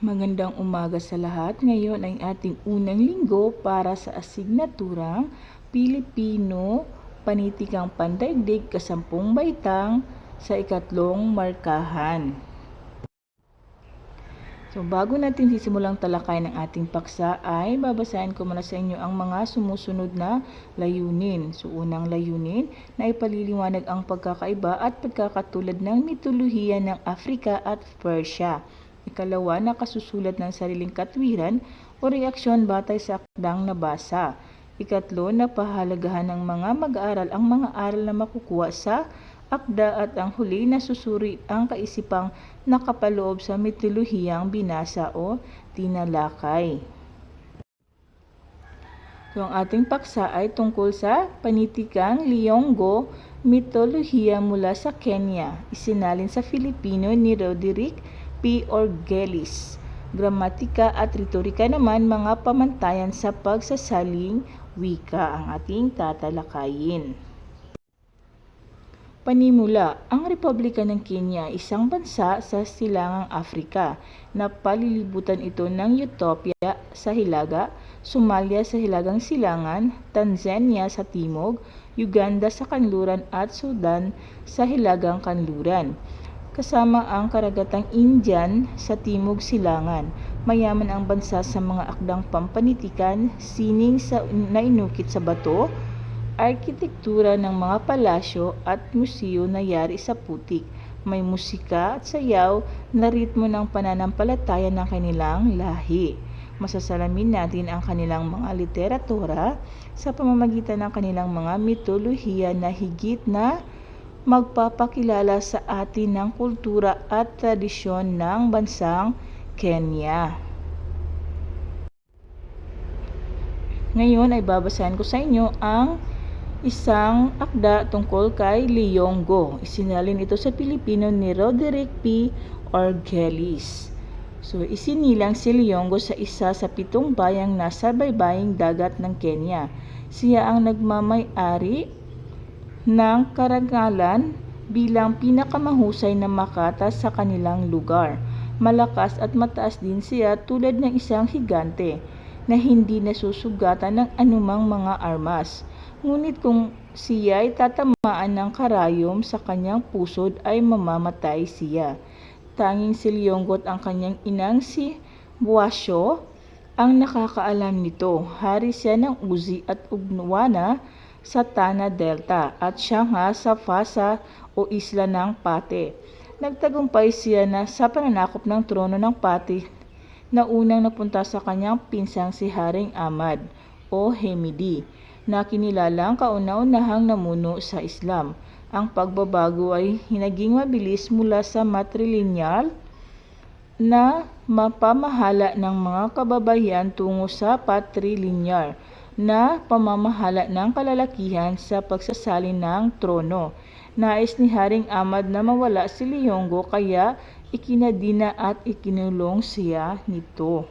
Magandang umaga sa lahat. Ngayon ay ating unang linggo para sa asignaturang Pilipino, Panitikang Pandaigdig, Kasampung Baitang sa ikatlong markahan. So bago natin sisimulang talakay ng ating paksa ay babasahin ko muna sa inyo ang mga sumusunod na layunin. So unang layunin na ipaliliwanag ang pagkakaiba at pagkakatulad ng mitolohiya ng Afrika at Persia. Ikalawa, nakasusulat ng sariling katwiran o reaksyon batay sa akdang nabasa. Ikatlo, napahalagahan ng mga mag-aaral ang mga aral na makukuha sa akda. At ang huli, nasusuri ang kaisipang nakapaloob sa mitolohiyang binasa o tinalakay. So, ang ating paksa ay tungkol sa panitikang Liyonggo, mitolohiya mula sa Kenya, isinalin sa Filipino ni Roderick P. Orgelis. Gramatika at retorika naman mga pamantayan sa pagsasaling wika ang ating tatalakayin. Panimula, ang Republika ng Kenya ay isang bansa sa silangang Afrika na palilibutan ito ng Ethiopia sa hilaga, Somalia sa hilagang silangan, Tanzania sa timog, Uganda sa kanluran at Sudan sa hilagang kanluran. Kasama ang karagatang Indian sa timog silangan. Mayaman ang bansa sa mga akdang pampanitikan, sining na inukit sa bato, arkitektura ng mga palasyo at museo na yari sa putik. May musika at sayaw na ritmo ng pananampalataya ng kanilang lahi. Masasalamin natin ang kanilang mga literatura sa pamamagitan ng kanilang mga mitolohiya na higit na magpapakilala sa atin ng kultura at tradisyon ng bansang Kenya. Ngayon ay babasahin ko sa inyo ang isang akda tungkol kay Liyonggo. Isinalin ito sa Pilipino ni Roderick P. Orgelis. So, isinilang si Liyonggo sa isa sa 7 bayang nasa baybaying dagat ng Kenya. Siya ang nagmamay-ari ng karangalan bilang pinakamahusay na makata sa kanilang lugar. Malakas at mataas din siya tulad ng isang higante na hindi nasusugatan ng anumang mga armas. Ngunit kung siya ay tatamaan ng karayom sa kanyang pusod ay mamamatay siya. Tanging si Liyonggo at ang kanyang inang si Boasyo ang nakakaalam nito. Hari siya ng Uzi at Ugwana sa Tana Delta at siya nga sa Fasa o Isla ng Pate. Nagtagumpay siya na sa pananakop ng trono ng Pate na unang napunta sa kanyang pinsang si Haring Ahmad o Hemidi na kinilalang kauna-unahang namuno sa Islam. Ang pagbabago ay naging mabilis mula sa matrilineal na mapamahala ng mga kababayan tungo sa patrilinear na pamamahala ng kalalakihan sa pagsasalin ng trono. Nais ni Haring Ahmad na mawala si Liyonggo kaya ikinadina at ikinulong siya nito.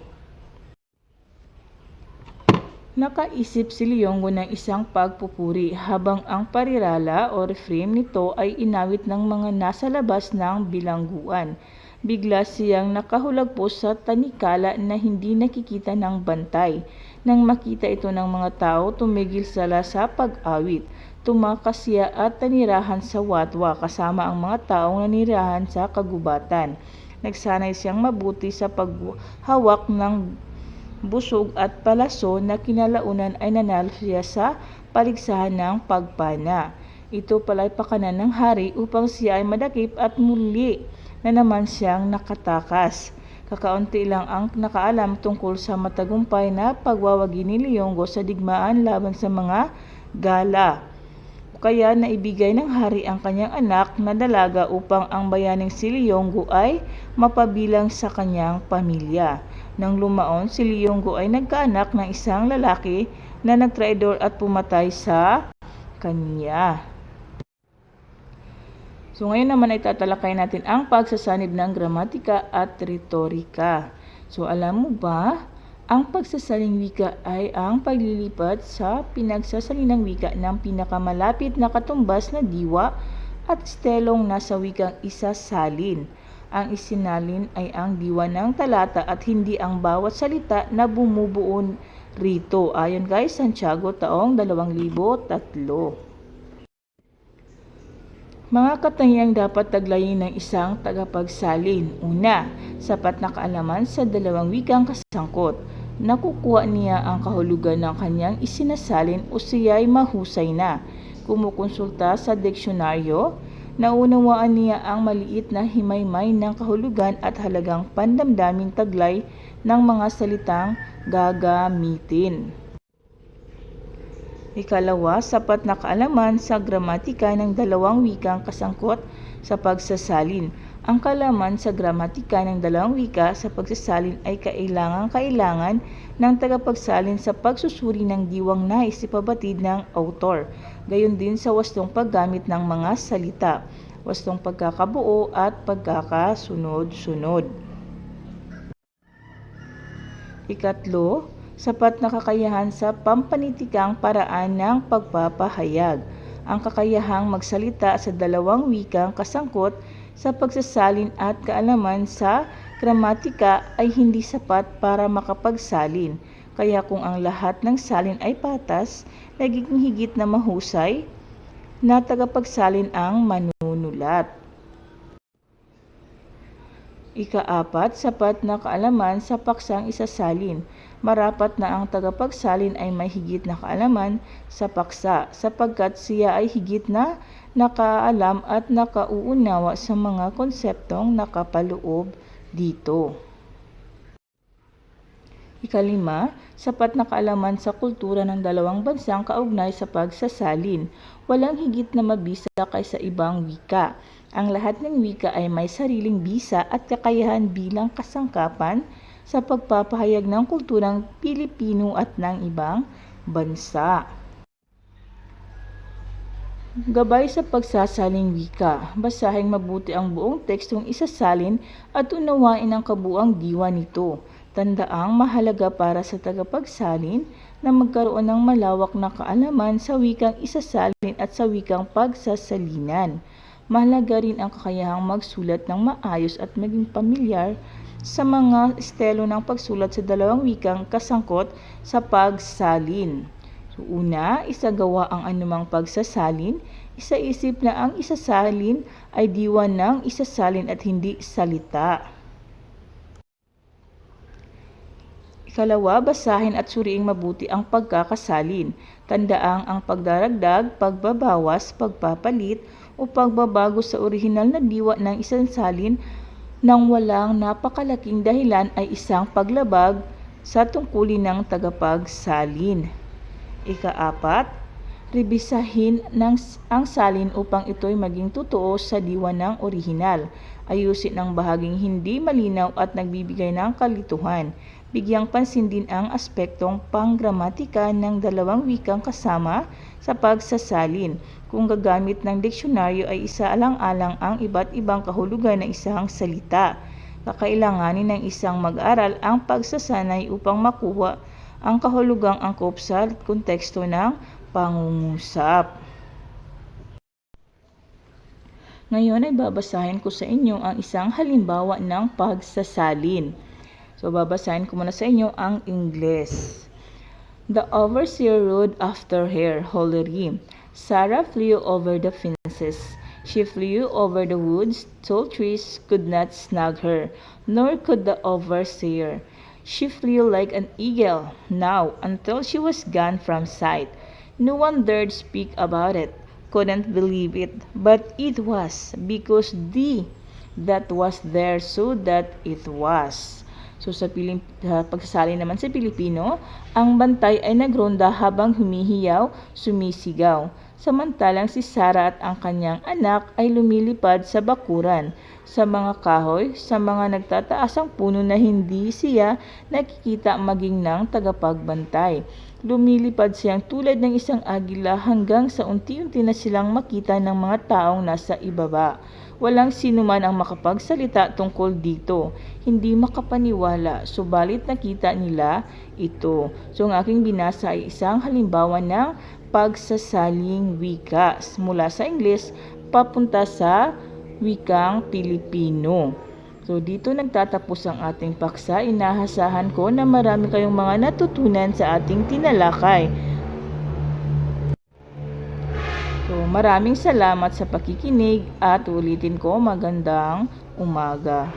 Nakaisip si Liyonggo ng isang pagpupuri habang ang parirala o refrain nito ay inawit ng mga nasa labas ng bilangguan. Bigla siyang nakahulagpos sa tanikala na hindi nakikita ng bantay. Nang makita ito ng mga tao, tumigil sila sa pag-awit. Tumakas siya at nanirahan sa watwa kasama ang mga taong nanirahan sa kagubatan. Nagsanay siyang mabuti sa paghawak ng busog at palaso na kinalaunan ay nanalo siya sa paligsahan ng pagpana. Ito pala'y pakanan ng hari upang siya ay madakip at muli na naman siyang nakatakas. Kakaunti lang ang nakaalam tungkol sa matagumpay na pagwawagi ni Liyonggo sa digmaan laban sa mga Gala. Kaya naibigay ng hari ang kanyang anak na dalaga upang ang bayaning si Liyonggo ay mapabilang sa kanyang pamilya. Nang lumaon, si Liyonggo ay nagkaanak ng isang lalaki na nagtraidor at pumatay sa kanya. So ngayon naman ay tatalakay natin ang pagsasanib ng gramatika at retorika. So alam mo ba, ang pagsasaling wika ay ang paglilipat sa pinagsasalinang wika ng pinakamalapit na katumbas na diwa at estelong nasa wikang isasalin. Ang isinalin ay ang diwa ng talata at hindi ang bawat salita na bumubuo rito. Ayon kay Santiago taong 2003. Mga katangiang dapat taglayin ng isang tagapagsalin. Una, sapat na kaalaman sa dalawang wikang kasangkot. Nakukuha niya ang kahulugan ng kanyang isinasalin o siya'y mahusay na. Kumukonsulta sa diksyonaryo, naunawaan niya ang maliit na himaymay ng kahulugan at halagang pandamdaming taglay ng mga salitang gagamitin. Ikalawa, sapat na kaalaman sa gramatika ng dalawang wikang kasangkot sa pagsasalin. Ang kaalaman sa gramatika ng dalawang wika sa pagsasalin ay kailangan ng tagapagsalin sa pagsusuri ng diwang nais ipabatid ng autor. Gayon din sa wastong paggamit ng mga salita, wastong pagkakabuo at pagkakasunod-sunod. Ikatlo, sapat na kakayahan sa pampanitikang paraan ng pagpapahayag. Ang kakayahang magsalita sa dalawang wikang kasangkot sa pagsasalin at kaalaman sa gramatika ay hindi sapat para makapagsalin. Kaya kung ang lahat ng salin ay patas, nagiging higit na mahusay na tagapagsalin ang manunulat. Ikaapat, sapat na kaalaman sa paksang isasalin. Marapat na ang tagapagsalin ay may higit na kaalaman sa paksa sapagkat siya ay higit na nakaalam at nakauunawa sa mga konseptong nakapaloob dito. Ikalima, sapat na kaalaman sa kultura ng dalawang bansang kaugnay sa pagsasalin. Walang higit na mabisa kaysa ibang wika. Ang lahat ng wika ay may sariling bisa at kakayahan bilang kasangkapan sa pagpapahayag ng kulturang Pilipino at ng ibang bansa. Gabay sa pagsasaling wika. Basahing mabuti ang buong tekstong isasalin at unawain ang kabuuang diwa nito. Tandaang mahalaga para sa tagapagsalin na magkaroon ng malawak na kaalaman sa wikang isasalin at sa wikang pagsasalinan. Mahalaga rin ang kakayahang magsulat ng maayos at maging pamilyar sa mga estilo ng pagsulat sa dalawang wikang kasangkot sa pagsalin. So, una, isagawa ang anumang pagsasalin. Isaisip na ang isasalin ay diwa ng isasalin at hindi salita. Ikalawa, basahin at suriing mabuti ang pagkakasalin. Tandaang ang pagdaragdag, pagbabawas, pagpapalit o pagbabago sa orihinal na diwa ng isang salin nang walang napakalaking dahilan ay isang paglabag sa tungkulin ng tagapagsalin. Ikaapat, rebisahin ang salin upang ito'y maging totoo sa diwa ng orihinal. Ayusin ang bahaging hindi malinaw at nagbibigay ng kalituhan. Bigyang pansin din ang aspektong panggramatika ng dalawang wikang kasama sa pagsasalin. Kung gagamit ng diksyonaryo ay isaalang-alang ang iba't ibang kahulugan ng isang salita. Kakailanganin ng isang mag-aral ang pagsasanay upang makuha ang kahulugang angkop sa konteksto ng pangungusap. Ngayon ay babasahin ko sa inyo ang isang halimbawa ng pagsasalin. So babasahin ko muna sa inyo ang Ingles. The overseer rode after her, Hollery. Sarah flew over the fences. She flew over the woods. Tall trees could not snag her, nor could the overseer. She flew like an eagle now until she was gone from sight. No one dared speak about it, couldn't believe it, but it was, because that was there, so that it was. So sa pagsasali naman sa Pilipino, ang bantay ay nagronda habang humihiyaw, sumisigaw. Samantalang si Sarah at ang kanyang anak ay lumilipad sa bakuran, sa mga kahoy, sa mga nagtataasang puno na hindi siya nakikita maging ng tagapagbantay. Lumilipad siyang tulad ng isang agila hanggang sa unti-unti na silang makita ng mga taong nasa ibaba. Walang sinuman ang makapagsalita tungkol dito. Hindi makapaniwala, subalit nakita nila ito. So ang aking binasa ay isang halimbawa ng pagsasaling wika mula sa Ingles papunta sa wikang Pilipino. So dito nagtatapos ang ating paksa. Inahasahan ko na marami kayong mga natutunan sa ating tinalakay. So maraming salamat sa pakikinig at ulitin ko, magandang umaga.